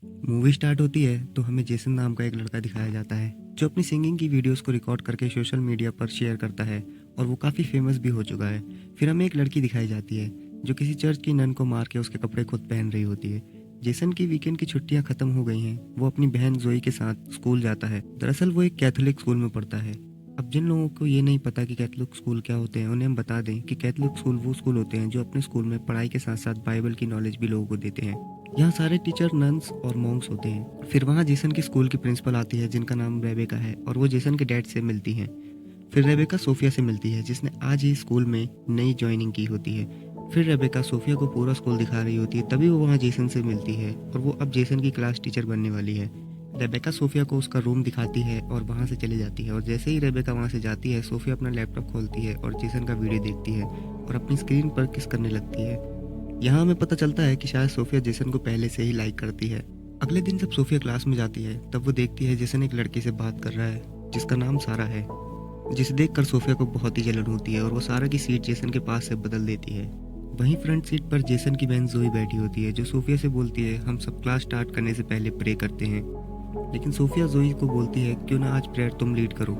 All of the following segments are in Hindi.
मूवी स्टार्ट होती है तो हमें जेसन नाम का एक लड़का दिखाया जाता है जो अपनी सिंगिंग की वीडियोस को रिकॉर्ड करके सोशल मीडिया पर शेयर करता है और वो काफ़ी फेमस भी हो चुका है। फिर हमें एक लड़की दिखाई जाती है जो किसी चर्च की नन को मार के उसके कपड़े खुद पहन रही होती है। जेसन की वीकेंड की छुट्टियां खत्म हो गई हैं। वो अपनी बहन जोई के साथ स्कूल जाता है। दरअसल वो एक कैथोलिक स्कूल में पढ़ता है। अब जिन लोगों को ये नहीं पता कि कैथोलिक स्कूल क्या होते हैं उन्हें हम बता दें कि कैथोलिक स्कूल वो स्कूल होते हैं जो अपने स्कूल में पढ़ाई के साथ साथ बाइबल की नॉलेज भी लोगों को देते हैं। यहाँ सारे टीचर नन्स और मॉन्क्स होते हैं। फिर वहाँ जेसन की स्कूल की प्रिंसिपल आती है जिनका नाम रेबेका है और वो जेसन के डैड से मिलती हैं। फिर रेबेका सोफिया से मिलती है जिसने आज ही स्कूल में नई ज्वाइनिंग की होती है। फिर रेबेका सोफिया को पूरा स्कूल दिखा रही होती है, तभी वो वहाँ जेसन से मिलती है और वो अब जेसन की क्लास टीचर बनने वाली है। रेबेका सोफिया को उसका रूम दिखाती है और वहाँ से चली जाती है और जैसे ही रेबेका वहाँ से जाती है सोफिया अपना लैपटॉप खोलती है और जेसन का वीडियो देखती है और अपनी स्क्रीन पर किस करने लगती है। यहाँ हमें पता चलता है कि शायद सोफिया जेसन को पहले से ही लाइक करती है। अगले दिन जब सोफिया क्लास में जाती है तब वो देखती है जेसन एक लड़की से बात कर रहा है जिसका नाम सारा है, जिसे देखकर सोफिया को बहुत ही जलन होती है और वो सारा की सीट जेसन के पास से बदल देती है। वहीं फ्रंट सीट पर जेसन की बहन जोई बैठी होती है जो सोफिया से बोलती है हम सब क्लास स्टार्ट करने से पहले प्रे करते हैं। लेकिन सोफिया जोई को बोलती है क्यों ना आज प्रेयर तुम लीड करो।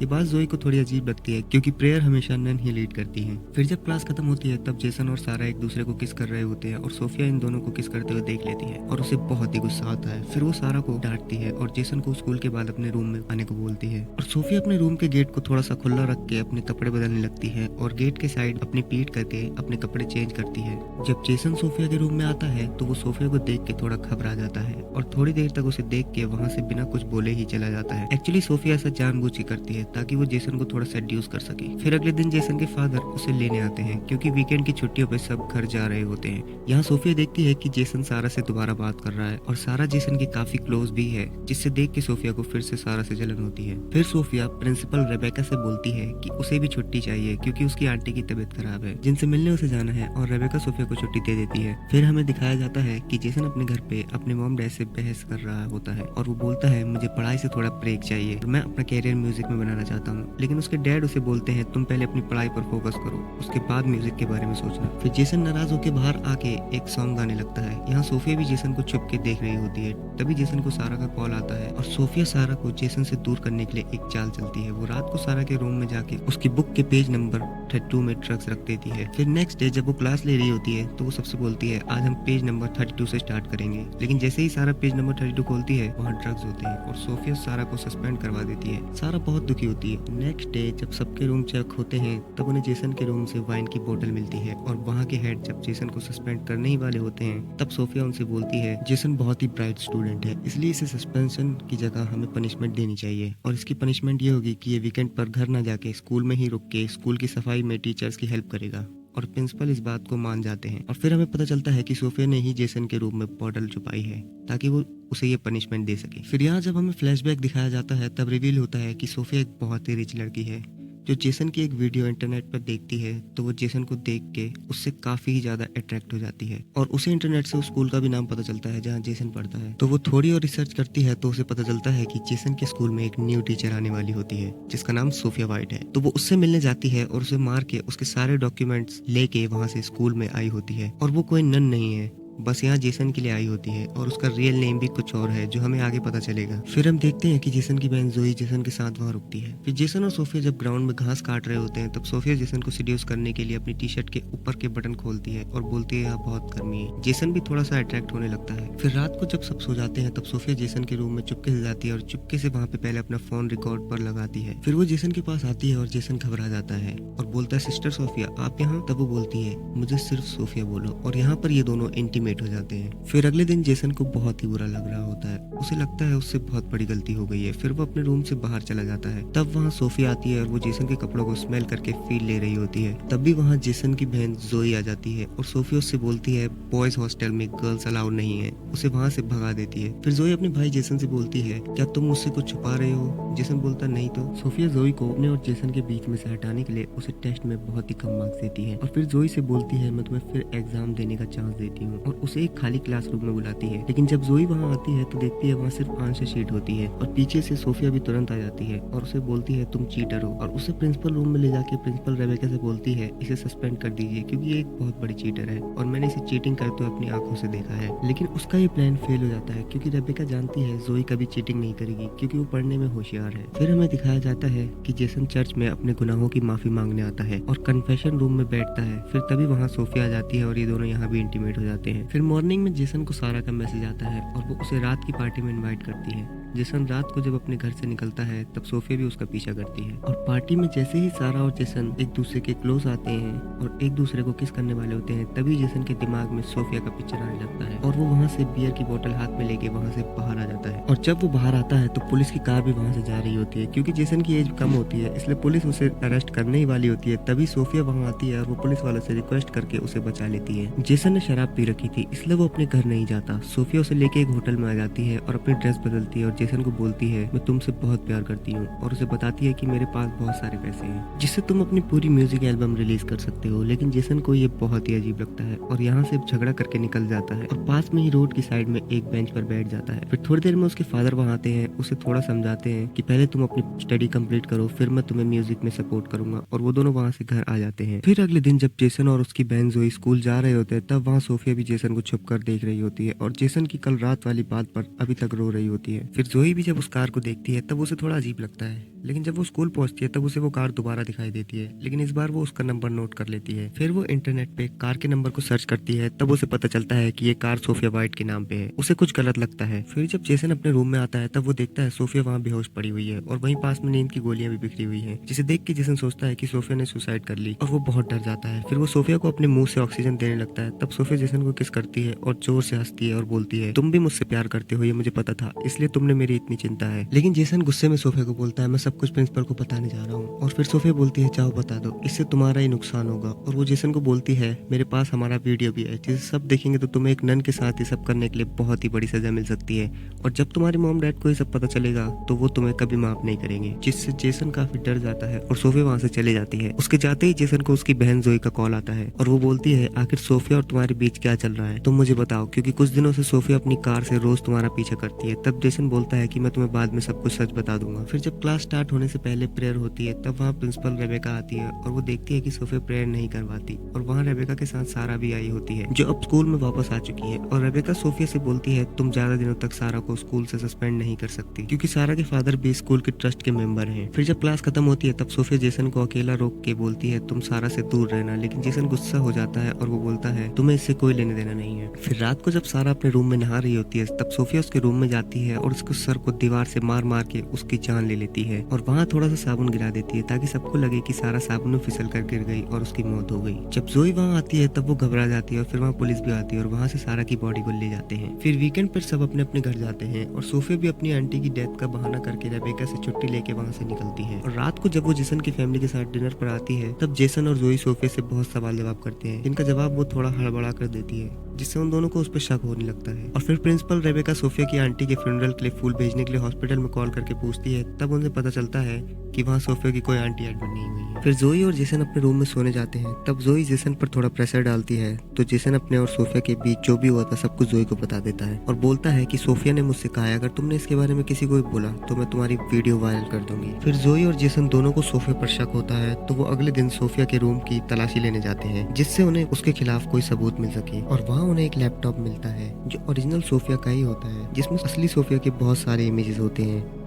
ये बात जोई को थोड़ी अजीब लगती है क्योंकि प्रेयर हमेशा नन ही लीड करती हैं। फिर जब क्लास खत्म होती है तब जेसन और सारा एक दूसरे को किस कर रहे होते हैं और सोफिया इन दोनों को किस करते हुए देख लेती है और उसे बहुत ही गुस्सा आता है। फिर वो सारा को डांटती है और जेसन को स्कूल के बाद अपने रूम में आने को बोलती है और सोफिया अपने रूम के गेट को थोड़ा सा खुला रख के अपने कपड़े बदलने लगती है और गेट के साइड अपनी पीठ करके अपने कपड़े चेंज करती है। जब जेसन सोफिया के रूम में आता है तो वो सोफिया को देख के थोड़ा घबरा जाता है और थोड़ी देर तक उसे देख के वहाँ से बिना कुछ बोले ही चला जाता है। एक्चुअली सोफिया ऐसा जानबूझ के करती है ताकि वो जेसन को थोड़ा सेड्यूस कर सके। फिर अगले दिन जेसन के फादर उसे लेने आते हैं क्योंकि वीकेंड की छुट्टियों पे सब घर जा रहे होते हैं। यहाँ सोफिया देखती है कि जेसन सारा से दोबारा बात कर रहा है और सारा जेसन की काफी क्लोज भी है, जिससे देख के सोफिया को फिर से सारा से जलन होती है। फिर सोफिया प्रिंसिपल रेबेका से बोलती है कि उसे भी छुट्टी चाहिए क्योंकि उसकी आंटी की तबीयत खराब है जिनसे मिलने उसे जाना है और रेबेका सोफिया को छुट्टी दे देती है। फिर हमें दिखाया जाता है कि जेसन अपने घर पे अपने मॉम डैड से बहस कर रहा होता है और वो बोलता है मुझे पढ़ाई से थोड़ा ब्रेक चाहिए और मैं अपना कैरियर म्यूजिक में बनाना चाहता हूँ। लेकिन उसके डैड उसे बोलते हैं तुम पहले अपनी पढ़ाई पर फोकस करो, उसके बाद म्यूजिक के बारे में सोचना। फिर जेसन नाराज होकर बाहर आके एक सॉन्ग गाने लगता है। यहाँ सोफिया भी जेसन को छुप के देख रही होती है। तभी जेसन को सारा का कॉल आता है और सोफिया सारा को जेसन से दूर करने के लिए एक चाल चलती है। वो रात को सारा के रूम में जाके उसकी बुक के पेज नंबर 32 में ड्रग्स रख देती है। फिर नेक्स्ट डे जब वो क्लास ले रही होती है तो वो सबसे बोलती है आज हम पेज नंबर 32 से स्टार्ट करेंगे। लेकिन जैसे ही सारा पेज नंबर 32 खोलती है वहाँ ड्रग्स होते हैं और सोफिया सारा को सस्पेंड करवा देती है। सारा बहुत दुखी होती है। नेक्स्ट डे जब सबके रूम चेक होते हैं तब उन्हें जेसन के रूम से वाइन की बोतल मिलती है और वहाँ के हेड जब जेसन को सस्पेंड करने ही वाले होते हैं तब सोफिया उनसे बोलती है जेसन बहुत ही ब्राइट स्टूडेंट है, इसलिए इसे सस्पेंशन की जगह हमें पनिशमेंट देनी चाहिए और इसकी पनिशमेंट ये होगी कि ये वीकेंड पर घर ना जाके स्कूल में ही रुक के स्कूल की सफाई में टीचर्स की हेल्प करेगा। और प्रिंसिपल इस बात को मान जाते हैं और फिर हमें पता चलता है कि सोफिया ने ही जेसन के रूम में बोतल छुपाई है ताकि वो उसे ये पनिशमेंट दे सके। फिर यहाँ जब हमें फ्लैशबैक दिखाया जाता है तब रिवील होता है कि सोफिया एक बहुत ही रिच लड़की है जो जेसन की एक वीडियो इंटरनेट पर देखती है तो वो जेसन को देख के उससे काफी ही ज्यादा अट्रैक्ट हो जाती है और उसे इंटरनेट से उस स्कूल का भी नाम पता चलता है जहाँ जेसन पढ़ता है। तो वो थोड़ी और रिसर्च करती है तो उसे पता चलता है कि जेसन के स्कूल में एक न्यू टीचर आने वाली होती है जिसका नाम सोफिया वाइट है। तो वो उससे मिलने जाती है और उसे मार के उसके सारे डॉक्यूमेंट्स लेके वहाँ से स्कूल में आई होती है और वो कोई नन नहीं है, बस यहाँ जेसन के लिए आई होती है और उसका रियल नेम भी कुछ और है जो हमें आगे पता चलेगा। फिर हम देखते हैं कि जेसन की बहन जोई जेसन के साथ वहाँ रुकती है। फिर जेसन और सोफिया जब ग्राउंड में घास काट रहे होते हैं तब सोफिया जेसन को सीड्यूस करने के लिए अपनी टी शर्ट के ऊपर के बटन खोलती है और बोलती है यहाँ बहुत गर्मी है। जेसन भी थोड़ा सा अट्रैक्ट होने लगता है। फिर रात को जब सब सो जाते हैं तब सोफिया जेसन के रूम में चुपके से जाती है और चुपके से वहाँ पे पहले अपना फोन रिकॉर्ड पर लगाती है। फिर वो जेसन के पास आती है और जेसन घबरा जाता है और बोलता है सिस्टर सोफिया आप यहाँ। तब वो बोलती है मुझे सिर्फ सोफिया बोलो और यहाँ पर ये दोनों इंटीमेट हो जाते हैं। फिर अगले दिन जेसन को बहुत ही बुरा लग रहा होता है, उसे लगता है उससे बहुत बड़ी गलती हो गई है। फिर वो अपने रूम से बाहर चला जाता है। तब वहाँ सोफिया आती है और वो जेसन के कपड़ों को स्मेल करके फील ले रही होती है। तब भी वहाँ जेसन की बहन जोई आ जाती है और सोफिया उससे बोलती है बॉयज हॉस्टल में गर्ल्स अलाउड नहीं है, उसे वहाँ से भगा देती है। फिर जोई अपने भाई जेसन से बोलती है क्या तुम मुझसे कुछ छुपा रहे हो? जेसन बोलता नहीं तो। सोफिया जोई को अपने और जेसन के बीच में से हटाने के लिए उसे टेस्ट में बहुत ही कम मार्क्स देती है और फिर जोई से बोलती है मैं तुम्हें फिर एग्जाम देने का चांस देती हूँ और उसे एक खाली क्लासरूम में बुलाती है। लेकिन जब जोई वहाँ आती है तो देखती है वहाँ सिर्फ आंसर शीट होती है और पीछे से सोफिया भी तुरंत आ जाती है और उसे बोलती है तुम चीटर हो, और उसे प्रिंसिपल रूम में ले जाके प्रिंसिपल रेबेका से बोलती है इसे सस्पेंड कर दीजिए क्योंकि ये एक बहुत बड़ी चीटर है और मैंने इसे चीटिंग करते हुए अपनी आंखों से देखा है। लेकिन उसका ये प्लान फेल हो जाता है क्योंकि रेबेका जानती है जोई कभी चीटिंग नहीं करेगी क्योंकि वो पढ़ने में होशियार है। फिर हमें दिखाया जाता है कि जेसन चर्च में अपने गुनाहों की माफी मांगने आता है और कन्फेशन रूम में बैठता है। फिर तभी वहाँ सोफिया आ जाती है और ये दोनों यहाँ भी इंटीमेट हो जाते हैं। फिर मॉर्निंग में जेसन को सारा का मैसेज आता है और वो उसे रात की पार्टी में इनवाइट करती है। जेसन रात को जब अपने घर से निकलता है तब सोफिया भी उसका पीछा करती है और पार्टी में जैसे ही सारा और जेसन एक दूसरे के क्लोज आते हैं और एक दूसरे को किस करने वाले होते हैं तभी जेसन के दिमाग में सोफिया का पिक्चर आने लगता है और वो वहाँ से बियर की बोतल हाथ में लेके वहाँ से बाहर आ जाता है। और जब वो बाहर आता है तो पुलिस की कार भी वहाँ से जा रही होती है क्योंकि जेसन की एज कम होती है, इसलिए पुलिस उसे अरेस्ट करने ही वाली होती है। तभी सोफिया वहाँ आती है और वो पुलिस वालों से रिक्वेस्ट करके उसे बचा लेती है। जेसन ने शराब पी रखी थी इसलिए वो अपने घर नहीं जाता। सोफिया उसे लेके एक होटल में आ जाती है और अपनी ड्रेस बदलती है और जेसन को बोलती है मैं तुमसे बहुत प्यार करती हूँ और उसे बताती है कि मेरे पास बहुत सारे पैसे हैं जिससे तुम अपनी पूरी म्यूजिक एल्बम रिलीज कर सकते हो। लेकिन जेसन को ये बहुत ही अजीब लगता है और यहाँ से झगड़ा करके निकल जाता है और पास में ही रोड की साइड में एक बेंच पर बैठ जाता है। फिर थोड़ी देर में उसके फादर वहाँ आते हैं, उसे थोड़ा समझाते हैं कि पहले तुम अपनी स्टडी कंप्लीट करो फिर मैं तुम्हें म्यूजिक में सपोर्ट करूंगा, और वो दोनों वहाँ से घर आ जाते हैं। फिर अगले दिन जब जेसन और उसकी बहन जोई स्कूल जा रहे होते हैं तब वहाँ सोफिया भी जेसन को छुप कर देख रही होती है और जेसन की कल रात वाली बात पर अभी तक रो रही होती है। फिर जोई भी जब उस कार को देखती है तब उसे थोड़ा अजीब लगता है, लेकिन जब वो स्कूल पहुंचती है तब उसे वो कार दोबारा दिखाई देती है, लेकिन इस बार वो उसका नंबर नोट कर लेती है। फिर वो इंटरनेट पे कार के नंबर को सर्च करती है तब उसे पता चलता है कि ये कार सोफिया वाइट के नाम पे है। उसे कुछ गलत लगता है। फिर जब जेसन अपने रूम में आता है तब वो देखता है सोफिया वहाँ बेहोश पड़ी हुई है और वहीं पास में नींद की गोलियां भी बिखरी हुई हैं, जिसे देख के जेसन सोचता है कि सोफिया ने सुसाइड कर ली और वो बहुत डर जाता है। फिर वो सोफिया को अपने मुंह से ऑक्सीजन देने लगता है। तब सोफिया जेसन को किस करती है और जोर से हंसती है और बोलती है तुम भी मुझसे प्यार करते हो, ये मुझे पता था, इसलिए तुमने मेरी इतनी चिंता है। लेकिन जेसन गुस्से में सोफिया को बोलता है मैं सब कुछ प्रिंसिपल को बताने जा रहा हूँ, और फिर सोफिया बोलती है जाओ बता दो, इससे तुम्हारा ही नुकसान होगा। और वो जेसन को बोलती है मेरे पास हमारा वीडियो भी है जिसे सब देखेंगे तो तुम्हें एक नन के साथ ये सब करने के लिए बहुत ही बड़ी सजा मिल सकती है, और जब तुम्हारे मॉम डैड को ये सब पता चलेगा तो वो तुम्हें कभी माफ नहीं करेंगे। जिससे जेसन काफी डर जाता है और सोफिया वहाँ से चले जाती है। उसके जाते ही जेसन को उसकी बहन जोई का कॉल आता है और वो बोलती है आखिर सोफिया और तुम्हारे बीच क्या चल रहा है, तुम मुझे बताओ, क्योंकि कुछ दिनों से सोफिया अपनी कार से रोज तुम्हारा पीछा करती है। तब जेसन बोलता है कि मैं तुम्हें बाद में सब कुछ सच बता दूंगा। फिर जब क्लास स्टार्ट होने से पहले प्रेयर होती है तब वहाँ प्रिंसिपल रेबेका आती है और वो देखती है कि सोफिया प्रेयर नहीं करवाती, और वहाँ रेबेका के साथ सारा भी आई होती है जो अब स्कूल में वापस आ चुकी है। और रेबेका सोफिया से बोलती है तुम ज्यादा दिनों तक सारा को स्कूल से सस्पेंड नहीं कर सकती क्योंकि सारा के फादर भी स्कूल के ट्रस्ट के मेंबर हैं। फिर जब क्लास खत्म होती है तब सोफिया जेसन को अकेला रोक के बोलती है तुम सारा से दूर रहना, लेकिन जेसन गुस्सा हो जाता है और वो बोलता है तुम्हें इससे कोई लेने देना नहीं है। फिर रात को जब सारा अपने रूम में नहा रही होती है तब सोफिया उसके रूम में जाती है और उसके सर को दीवार से मार मार के उसकी जान ले लेती है और वहाँ थोड़ा सा साबुन गिरा देती है ताकि सबको लगे कि सारा साबुन में फिसल कर गिर गई और उसकी मौत हो गई। जब जोई वहाँ आती है तब वो घबरा जाती है और फिर वहाँ पुलिस भी आती है और वहाँ से सारा की बॉडी को ले जाते हैं। फिर वीकेंड पर सब अपने अपने घर जाते हैं और सोफिया भी अपनी आंटी की डेथ का बहाना करके रेबेका से छुट्टी लेके वहाँ से निकलती है। और रात को जब वो जेसन की फैमिली के साथ डिनर पर आती है तब जेसन और जोई सोफिया से बहुत सवाल जवाब करते हैं जिनका जवाब वो थोड़ा हड़बड़ा कर देती है, जिससे उन दोनों को उस पर शक होने लगता है। और फिर प्रिंसिपल रेबेका सोफिया की आंटी के फ्यूनरल के लिए फूल भेजने के लिए हॉस्पिटल में कॉल करके पूछती है, तब उन्हें पता चलता है कि वहाँ सोफिया की कोई आंटी एडमिट नहीं हुई है। फिर जोई और जेसन अपने रूम में सोने जाते हैं। तब जोई जेसन पर थोड़ा प्रेशर डालती है तो जेसन अपने और सोफिया के बीच जो भी हुआ था सब कुछ जोई को बता देता है और बोलता है कि सोफिया ने मुझसे कहा है अगर तुमने इसके बारे में किसी को भी बोला तो मैं तुम्हारी वीडियो वायरल कर दूंगी। फिर जोई और जेसन दोनों को सोफिया पर शक होता है तो वो अगले दिन सोफिया के रूम की तलाशी लेने जाते हैं जिससे उन्हें उसके खिलाफ कोई सबूत मिल सके, और वहाँ उन्हें एक लैपटॉप मिलता है जो ओरिजिनल सोफिया का ही होता है जिसमें असली सोफिया के बहुत सारे इमेजेस होते हैं।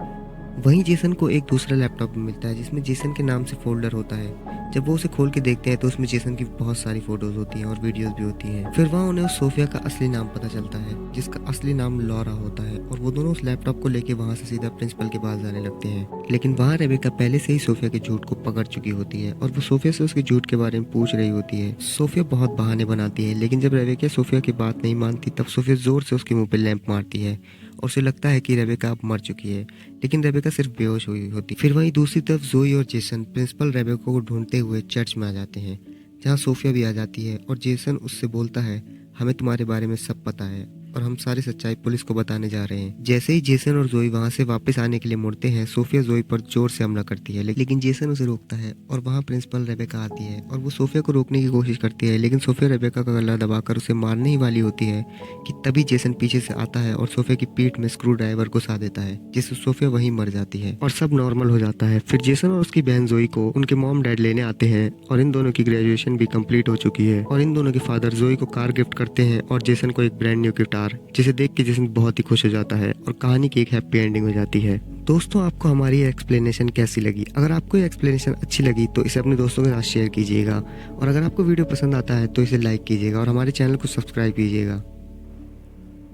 वहीं जेसन को एक दूसरा लैपटॉप मिलता है जिसमें जेसन के नाम से फोल्डर होता है। जब वो उसे खोल के देखते हैं तो उसमें जेसन की बहुत सारी फोटोज होती हैं और वीडियोस भी होती हैं। फिर वहाँ उन्हें उस सोफिया का असली नाम पता चलता है जिसका असली नाम लॉरा होता है, और वो दोनों उस लैपटॉप को लेके वहाँ से सीधा प्रिंसिपल के पास जाने लगते हैं। लेकिन वहाँ रेबेका पहले से ही सोफिया के झूठ को पकड़ चुकी होती है और वो सोफिया से उसके झूठ के बारे में पूछ रही होती है। सोफिया बहुत बहाने बनाती है, लेकिन जब रेबेका सोफिया की बात नहीं मानती तब सोफिया जोर से उसके मुंह पे लैंप मारती है और उसे लगता है कि रेबेका अब मर चुकी है, लेकिन रेबेका सिर्फ बेहोश हुई होती। फिर वहीं दूसरी तरफ जोई और जेसन प्रिंसिपल रेबेका को ढूंढते हुए चर्च में आ जाते हैं जहाँ सोफिया भी आ जाती है और जेसन उससे बोलता है हमें तुम्हारे बारे में सब पता है और हम सारी सच्चाई पुलिस को बताने जा रहे हैं। जैसे ही जेसन और जोई वहाँ से वापस आने के लिए मुड़ते हैं, सोफिया जोई पर जोर से हमला करती है, लेकिन जेसन उसे रोकता है और वहाँ प्रिंसिपल रेबेका आती है और वो सोफिया को रोकने की कोशिश करती है, लेकिन सोफिया रेबेका का गला दबाकर उसे मारने ही वाली होती है कि तभी जेसन पीछे से आता है और सोफिया की पीठ में स्क्रू ड्राइवर घुसा देता है, जिससे सोफिया वहीं मर जाती है और सब नॉर्मल हो जाता है। फिर जेसन और उसकी बहन जोई को उनके मॉम डैड लेने आते हैं और इन दोनों की ग्रेजुएशन भी कंप्लीट हो चुकी है और इन दोनों के फादर जोई को कार गिफ्ट करते हैं और जेसन को एक ब्रांड न्यू गिटार, जिसे देख के जेसन बहुत ही खुश हो जाता है और कहानी की एक हैप्पी एंडिंग हो जाती है। दोस्तों, आपको हमारी एक्सप्लेनेशन कैसी लगी? अगर आपको ये एक्सप्लेनेशन अच्छी लगी तो इसे अपने दोस्तों के साथ शेयर कीजिएगा और अगर आपको वीडियो पसंद आता है तो इसे लाइक कीजिएगा और हमारे चैनल को सब्सक्राइब कीजिएगा।